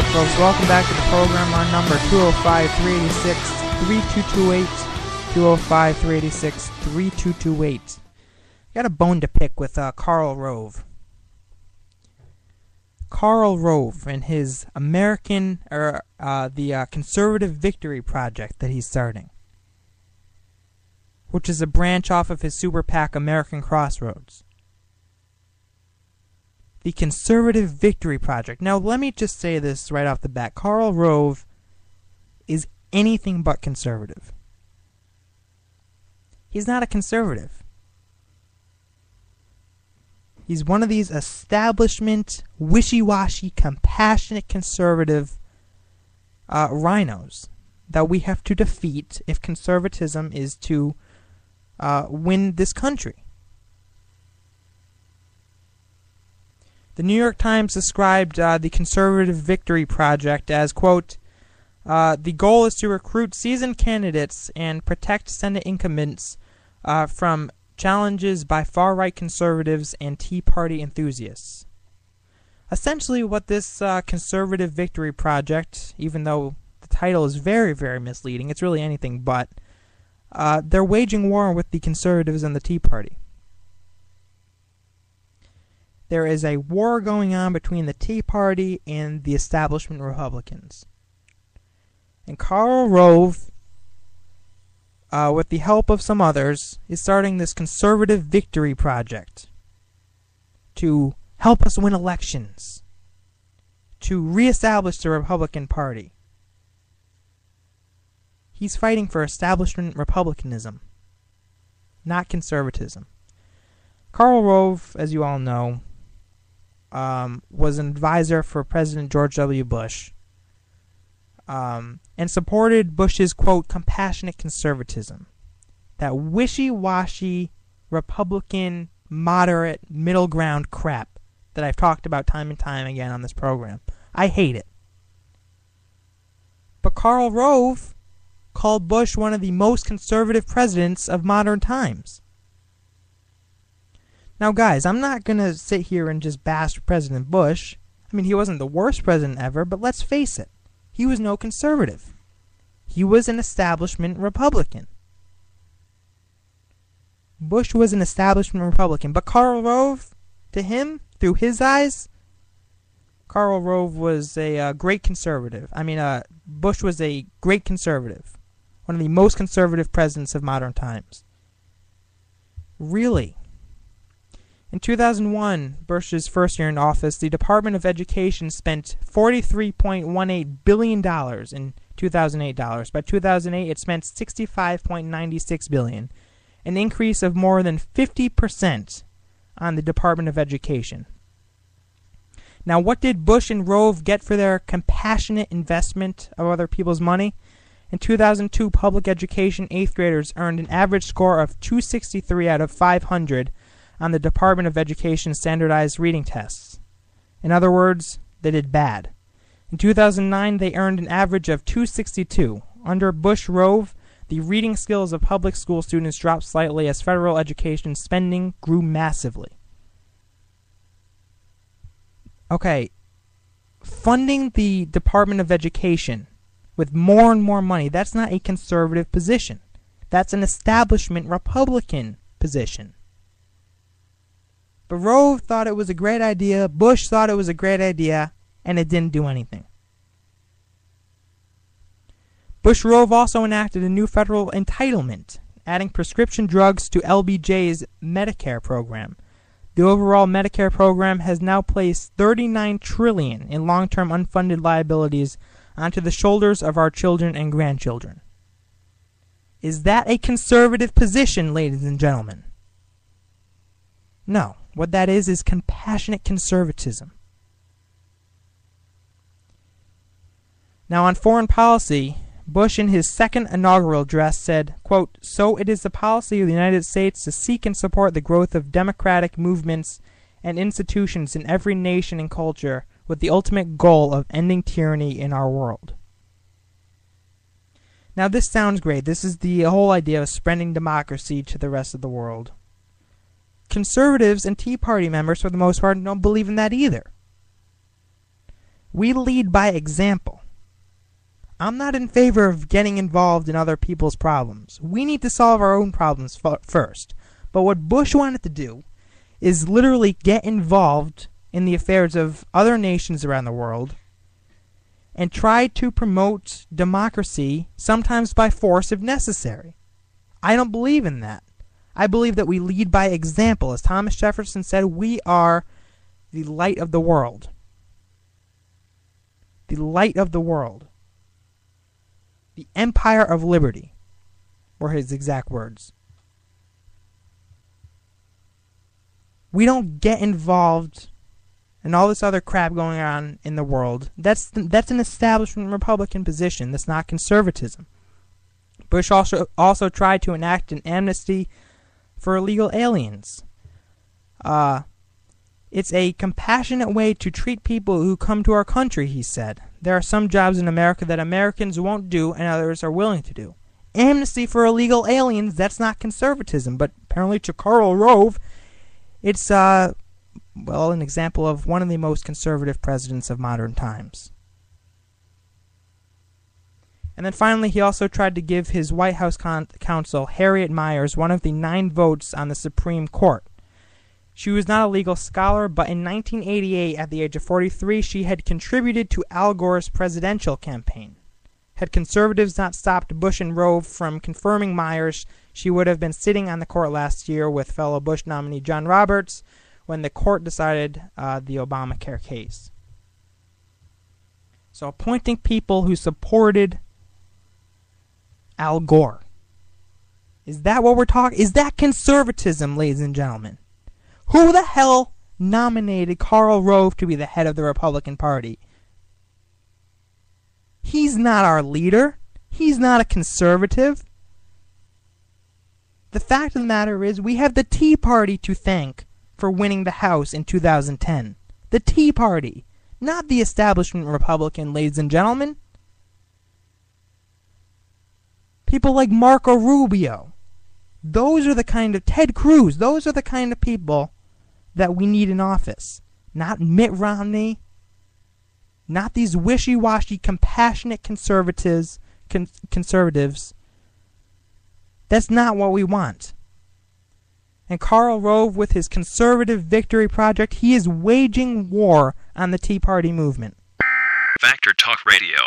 Alright folks, welcome back to the program on number 205-386-3228, 205-386-3228. Got a bone to pick with Karl Rove. Karl Rove and his the Conservative Victory Project that he's starting, which is a branch off of his super PAC American Crossroads. The Conservative Victory Project. Now, let me just say this right off the bat. Karl Rove is anything but conservative. He's not a conservative. He's one of these establishment, wishy-washy, compassionate conservative rhinos that we have to defeat if conservatism is to win this country. The New York Times described the Conservative Victory Project as, quote, the goal is to recruit seasoned candidates and protect Senate incumbents from challenges by far-right conservatives and Tea Party enthusiasts. Essentially what this Conservative Victory Project, even though the title is very, very misleading, it's really anything but, they're waging war with the conservatives and the Tea Party. There is a war going on between the Tea Party and the establishment Republicans. And Karl Rove, with the help of some others, is starting this Conservative Victory Project to help us win elections, to reestablish the Republican Party. He's fighting for establishment Republicanism, not conservatism. Karl Rove, as you all know, was an advisor for President George W. Bush, and supported Bush's, quote, compassionate conservatism. That wishy-washy, Republican, moderate, middle ground crap that I've talked about time and time again on this program. I hate it. But Karl Rove called Bush one of the most conservative presidents of modern times. Now, guys, I'm not going to sit here and just bash President Bush. I mean, he wasn't the worst president ever, but let's face it. He was no conservative. He was an establishment Republican. Bush was an establishment Republican. But Karl Rove, to him, through his eyes, Karl Rove was a great conservative. Bush was a great conservative. One of the most conservative presidents of modern times. Really? In 2001, Bush's first year in office, the Department of Education spent $43.18 billion in 2008 dollars. By 2008, it spent $65.96 billion, an increase of more than 50% on the Department of Education. Now, what did Bush and Rove get for their compassionate investment of other people's money? In 2002, public education 8th graders earned an average score of 263 out of 500 on the Department of Education standardized reading tests. In other words, they did bad. In 2009, they earned an average of 262. Under Bush-Rove, the reading skills of public school students dropped slightly as federal education spending grew massively. Okay, funding the Department of Education with more and more money, that's not a conservative position. That's an establishment Republican position. But Rove thought it was a great idea, Bush thought it was a great idea, and it didn't do anything. Bush-Rove also enacted a new federal entitlement, adding prescription drugs to LBJ's Medicare program. The overall Medicare program has now placed $39 trillion in long-term unfunded liabilities onto the shoulders of our children and grandchildren. Is that a conservative position, ladies and gentlemen? No. What that is compassionate conservatism. Now, on foreign policy, Bush in his second inaugural address said, quote, so it is the policy of the United States to seek and support the growth of democratic movements and institutions in every nation and culture with the ultimate goal of ending tyranny in our world. Now, this sounds great. This is the whole idea of spreading democracy to the rest of the world. Conservatives and Tea Party members, for the most part, don't believe in that either. We lead by example. I'm not in favor of getting involved in other people's problems. We need to solve our own problems first. But what Bush wanted to do is literally get involved in the affairs of other nations around the world and try to promote democracy, sometimes by force if necessary. I don't believe in that. I believe that we lead by example. As Thomas Jefferson said, we are the light of the world. The light of the world. The empire of liberty, were his exact words. We don't get involved in all this other crap going on in the world. That's an establishment Republican position. That's not conservatism. Bush also tried to enact an amnesty for illegal aliens. It's a compassionate way to treat people who come to our country, he said. There are some jobs in America that Americans won't do and others are willing to do. Amnesty for illegal aliens, that's not conservatism, but apparently to Karl Rove, it's an example of one of the most conservative presidents of modern times. And then finally, he also tried to give his White House counsel, Harriet Miers, one of the 9 votes on the Supreme Court. She was not a legal scholar, but in 1988, at the age of 43, she had contributed to Al Gore's presidential campaign. Had conservatives not stopped Bush and Rove from confirming Miers, she would have been sitting on the court last year with fellow Bush nominee John Roberts when the court decided the Obamacare case. So appointing people who supported Al Gore. Is that what we're talking? Is that conservatism, ladies and gentlemen? Who the hell nominated Karl Rove to be the head of the Republican Party? He's not our leader. He's not a conservative. The fact of the matter is, we have the Tea Party to thank for winning the House in 2010. The Tea Party, not the establishment Republican, ladies and gentlemen. People like Marco Rubio. Those are the kind of Ted Cruz. Those are the kind of people that we need in office. Not Mitt Romney. Not these wishy-washy, compassionate conservatives. That's not what we want. And Karl Rove, with his Conservative Victory Project, he is waging war on the Tea Party movement. Factor Talk Radio.